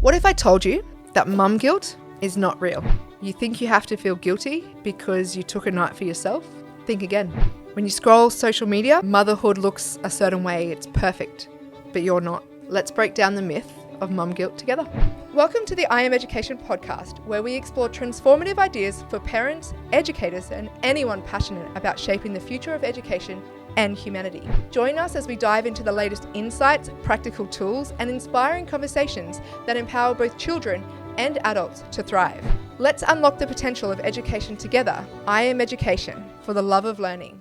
What if I told you that mum guilt is not real? You think you have to feel guilty because you took a night for yourself? Think again. When you scroll social media, motherhood looks a certain way, it's perfect, but you're not. Let's break down the myth of mum guilt together. Welcome to the I Am Education podcast, where we explore transformative ideas for parents, educators, and anyone passionate about shaping the future of education and humanity. Join us as we dive into the latest insights, practical tools, and inspiring conversations that empower both children and adults to thrive. Let's unlock the potential of education together. I Am Education, for the love of learning.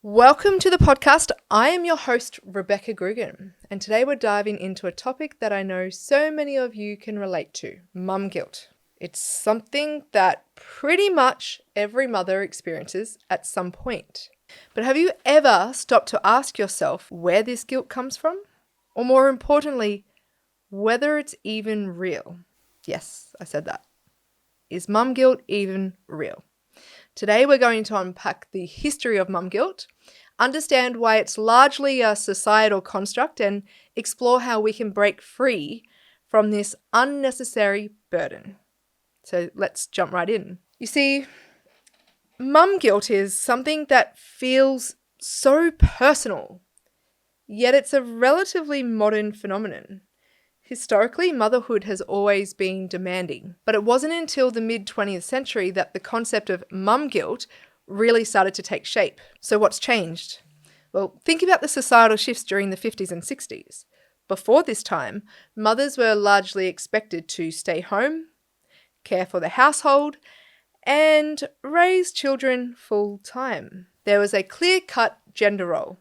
Welcome to the podcast. I am your host, Rebecca Grugan, and today we're diving into a topic that I know so many of you can relate to, mum guilt. It's something that pretty much every mother experiences at some point. But have you ever stopped to ask yourself where this guilt comes from? Or more importantly, whether it's even real? Yes, I said that. Is mum guilt even real? Today we're going to unpack the history of mum guilt, understand why it's largely a societal construct, and explore how we can break free from this unnecessary burden. So let's jump right in. You see, mum guilt is something that feels so personal, yet it's a relatively modern phenomenon. Historically, motherhood has always been demanding, but it wasn't until the mid-20th century that the concept of mum guilt really started to take shape. So what's changed? Well, think about the societal shifts during the 50s and 60s. Before this time, mothers were largely expected to stay home, care for the household, and raise children full time. There was a clear-cut gender role,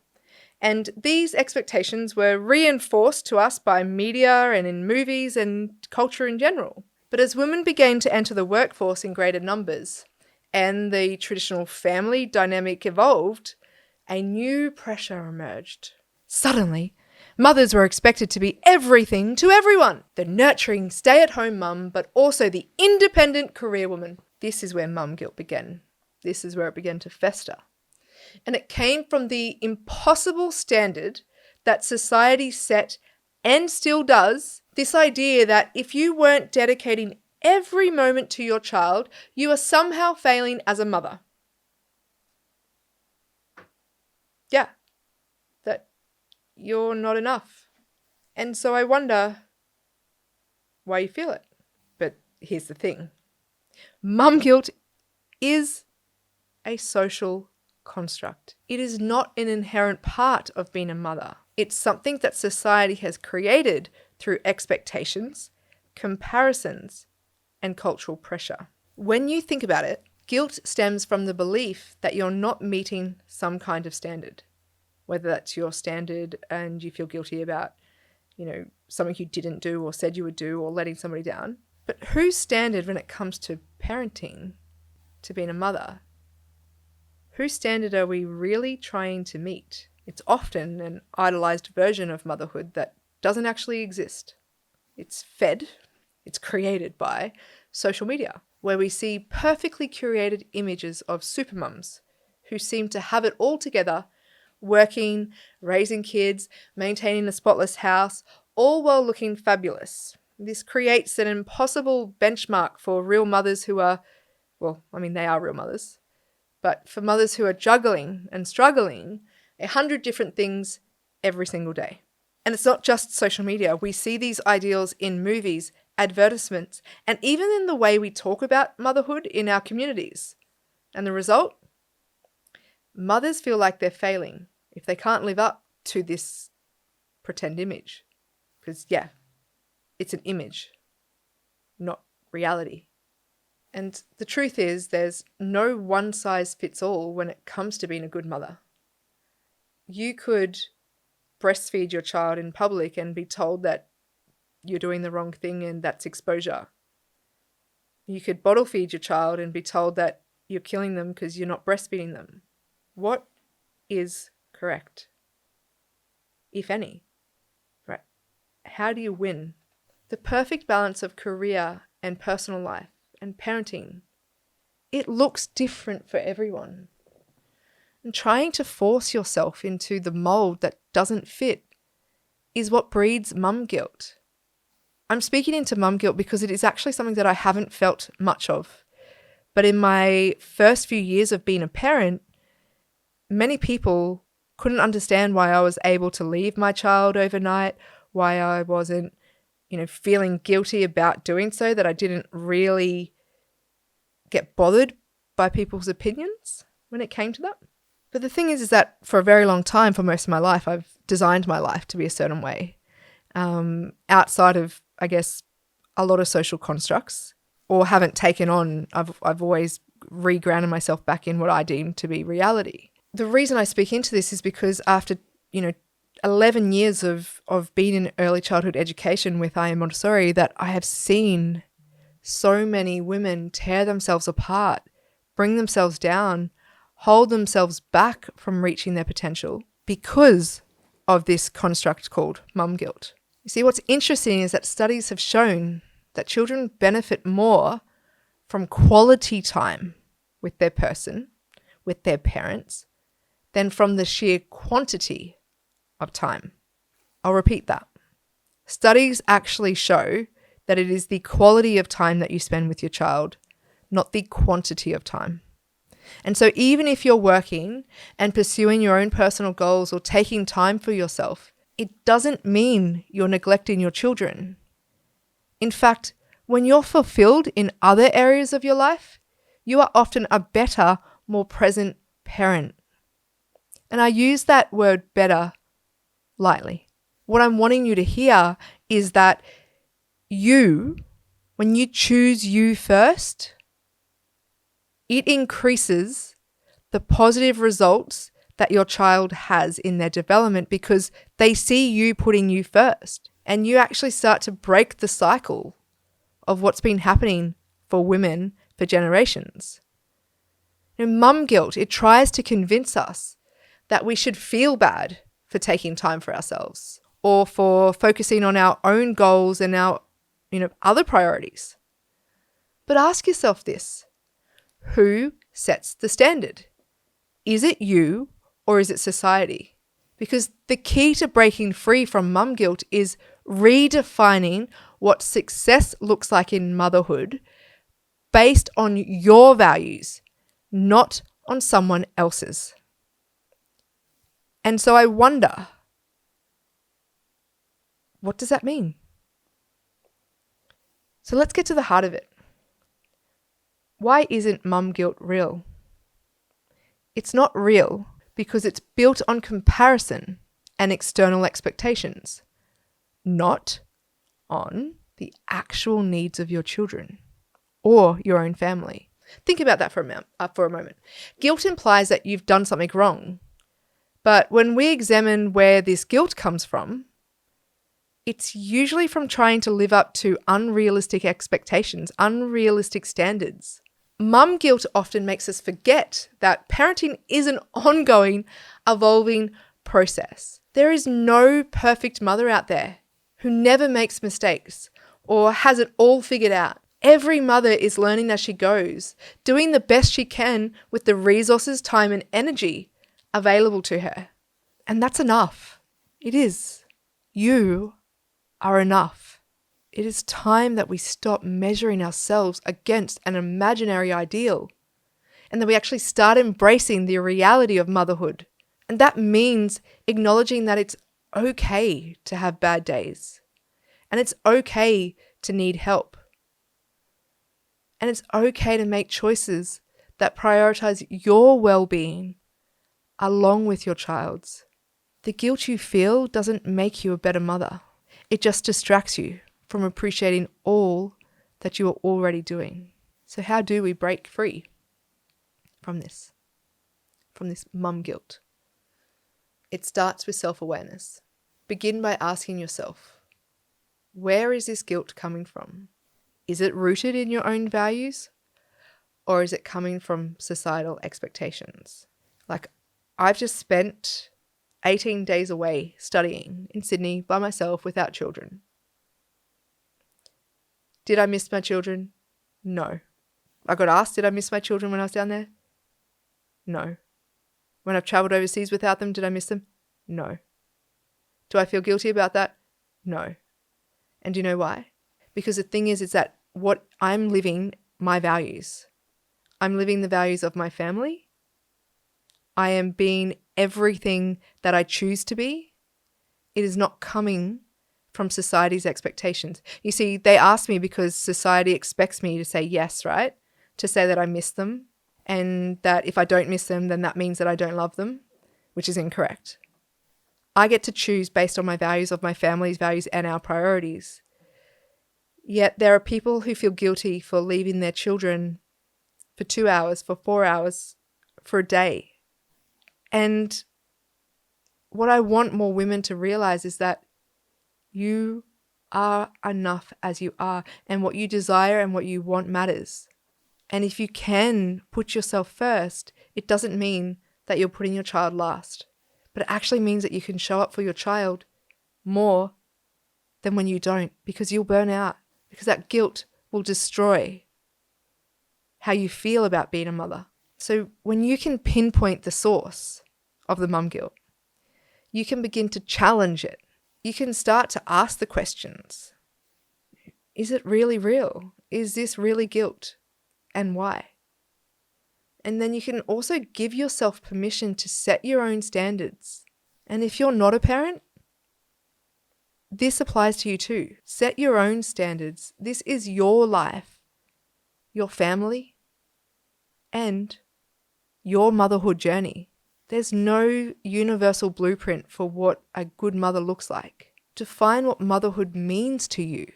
and these expectations were reinforced to us by media and in movies and culture in general. But as women began to enter the workforce in greater numbers and the traditional family dynamic evolved, a new pressure emerged. Suddenly, mothers were expected to be everything to everyone. The nurturing stay-at-home mum, but also the independent career woman. This is where mum guilt began. This is where it began to fester. And it came from the impossible standard that society set and still does, this idea that if you weren't dedicating every moment to your child, you are somehow failing as a mother. Yeah, that you're not enough. And so I wonder why you feel it. But here's the thing. Mum guilt is a social construct. It is not an inherent part of being a mother. It's something that society has created through expectations, comparisons, and cultural pressure. When you think about it, guilt stems from the belief that you're not meeting some kind of standard, whether that's your standard and you feel guilty about, something you didn't do or said you would do or letting somebody down. But whose standard when it comes to parenting, to being a mother? Whose standard are we really trying to meet? It's often an idolized version of motherhood that doesn't actually exist. It's created by social media, where we see perfectly curated images of supermums who seem to have it all together, working, raising kids, maintaining a spotless house, all while looking fabulous. This creates an impossible benchmark for real mothers who are, they are real mothers, but for mothers who are juggling and struggling 100 different things every single day. And it's not just social media. We see these ideals in movies, advertisements, and even in the way we talk about motherhood in our communities. And the result? Mothers feel like they're failing if they can't live up to this pretend image. Because, it's an image, not reality. And the truth is, there's no one size fits all when it comes to being a good mother. You could breastfeed your child in public and be told that you're doing the wrong thing and that's exposure. You could bottle feed your child and be told that you're killing them because you're not breastfeeding them. What is correct? If any, right? How do you win? The perfect balance of career and personal life and parenting, it looks different for everyone. And trying to force yourself into the mold that doesn't fit is what breeds mum guilt. I'm speaking into mum guilt because it is actually something that I haven't felt much of. But in my first few years of being a parent, many people couldn't understand why I was able to leave my child overnight, why I wasn't, feeling guilty about doing so, that I didn't really get bothered by people's opinions when it came to that. But the thing is that for a very long time, for most of my life, I've designed my life to be a certain way, outside of, I guess, a lot of social constructs, or haven't taken on. I've always re-grounded myself back in what I deem to be reality. The reason I speak into this is because after, 11 years of being in early childhood education with I Am Montessori, that I have seen so many women tear themselves apart, bring themselves down, hold themselves back from reaching their potential because of this construct called mum guilt. You see, what's interesting is that studies have shown that children benefit more from quality time with their person, with their parents, than from the sheer quantity of time. I'll repeat that. Studies actually show that it is the quality of time that you spend with your child, not the quantity of time. And so even if you're working and pursuing your own personal goals or taking time for yourself, it doesn't mean you're neglecting your children. In fact, when you're fulfilled in other areas of your life, you are often a better, more present parent. And I use that word better lightly. What I'm wanting you to hear is that when you choose you first, it increases the positive results that your child has in their development because they see you putting you first, and you actually start to break the cycle of what's been happening for women for generations. Mum guilt, it tries to convince us that we should feel bad for taking time for ourselves or for focusing on our own goals and our, other priorities. But ask yourself this: who sets the standard? Is it you or is it society? Because the key to breaking free from mum guilt is redefining what success looks like in motherhood based on your values, not on someone else's. And so I wonder, what does that mean? So let's get to the heart of it. Why isn't mum guilt real? It's not real because it's built on comparison and external expectations, not on the actual needs of your children or your own family. Think about that for a moment. Guilt implies that you've done something wrong. But when we examine where this guilt comes from, it's usually from trying to live up to unrealistic expectations, unrealistic standards. Mum guilt often makes us forget that parenting is an ongoing, evolving process. There is no perfect mother out there who never makes mistakes or has it all figured out. Every mother is learning as she goes, doing the best she can with the resources, time, and energy available to her. And that's enough. It is. You are enough. It is time that we stop measuring ourselves against an imaginary ideal and that we actually start embracing the reality of motherhood. And that means acknowledging that it's okay to have bad days and it's okay to need help. And it's okay to make choices that prioritize your well-being along with your child's. The guilt you feel doesn't make you a better mother. It just distracts you from appreciating all that you are already doing. So how do we break free from this mum guilt? It starts with self-awareness. Begin by asking yourself, where is this guilt coming from? Is it rooted in your own values or is it coming from societal expectations? Like, I've just spent 18 days away studying in Sydney by myself without children. Did I miss my children? No. I got asked, did I miss my children when I was down there? No. When I've traveled overseas without them, did I miss them? No. Do I feel guilty about that? No. And do you know why? Because the thing is that what I'm living, my values. I'm living the values of my family. I am being everything that I choose to be. It is not coming from society's expectations. You see, they ask me because society expects me to say yes, right? To say that I miss them, and that if I don't miss them, then that means that I don't love them, which is incorrect. I get to choose based on my values of my family's values and our priorities. Yet there are people who feel guilty for leaving their children for 2 hours, for 4 hours, for a day. And what I want more women to realize is that you are enough as you are, and what you desire and what you want matters. And if you can put yourself first, it doesn't mean that you're putting your child last, but it actually means that you can show up for your child more than when you don't, because you'll burn out, because that guilt will destroy how you feel about being a mother. So when you can pinpoint the source of the mum guilt, you can begin to challenge it. You can start to ask the questions. Is it really real? Is this really guilt? And why? And then you can also give yourself permission to set your own standards. And if you're not a parent, this applies to you too. Set your own standards. This is your life, your family, and your motherhood journey. There's no universal blueprint for what a good mother looks like. Define what motherhood means to you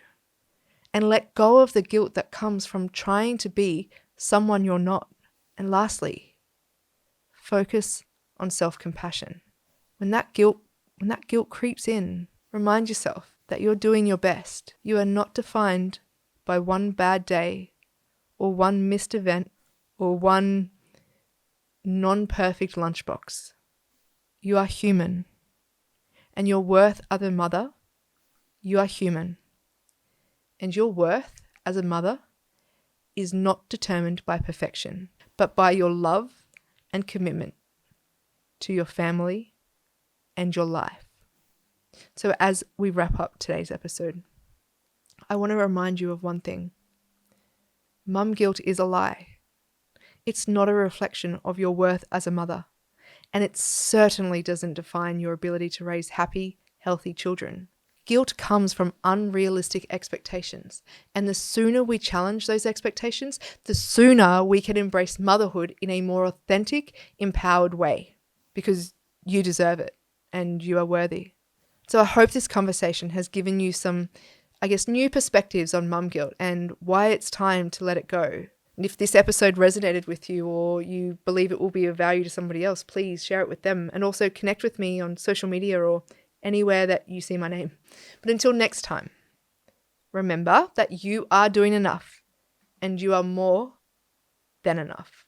and let go of the guilt that comes from trying to be someone you're not. And lastly, focus on self-compassion. When that guilt creeps in, remind yourself that you're doing your best. You are not defined by one bad day or one missed event or one non-perfect lunchbox. You are human, and your worth as a mother, you are human, and your worth as a mother is not determined by perfection, but by your love and commitment to your family and your life. So as we wrap up today's episode, I want to remind you of one thing. Mum guilt is a lie. It's not a reflection of your worth as a mother, and it certainly doesn't define your ability to raise happy, healthy children. Guilt comes from unrealistic expectations, and the sooner we challenge those expectations, the sooner we can embrace motherhood in a more authentic, empowered way, because you deserve it and you are worthy. So I hope this conversation has given you some, new perspectives on mum guilt and why it's time to let it go. And if this episode resonated with you or you believe it will be of value to somebody else, please share it with them, and also connect with me on social media or anywhere that you see my name. But until next time, remember that you are doing enough and you are more than enough.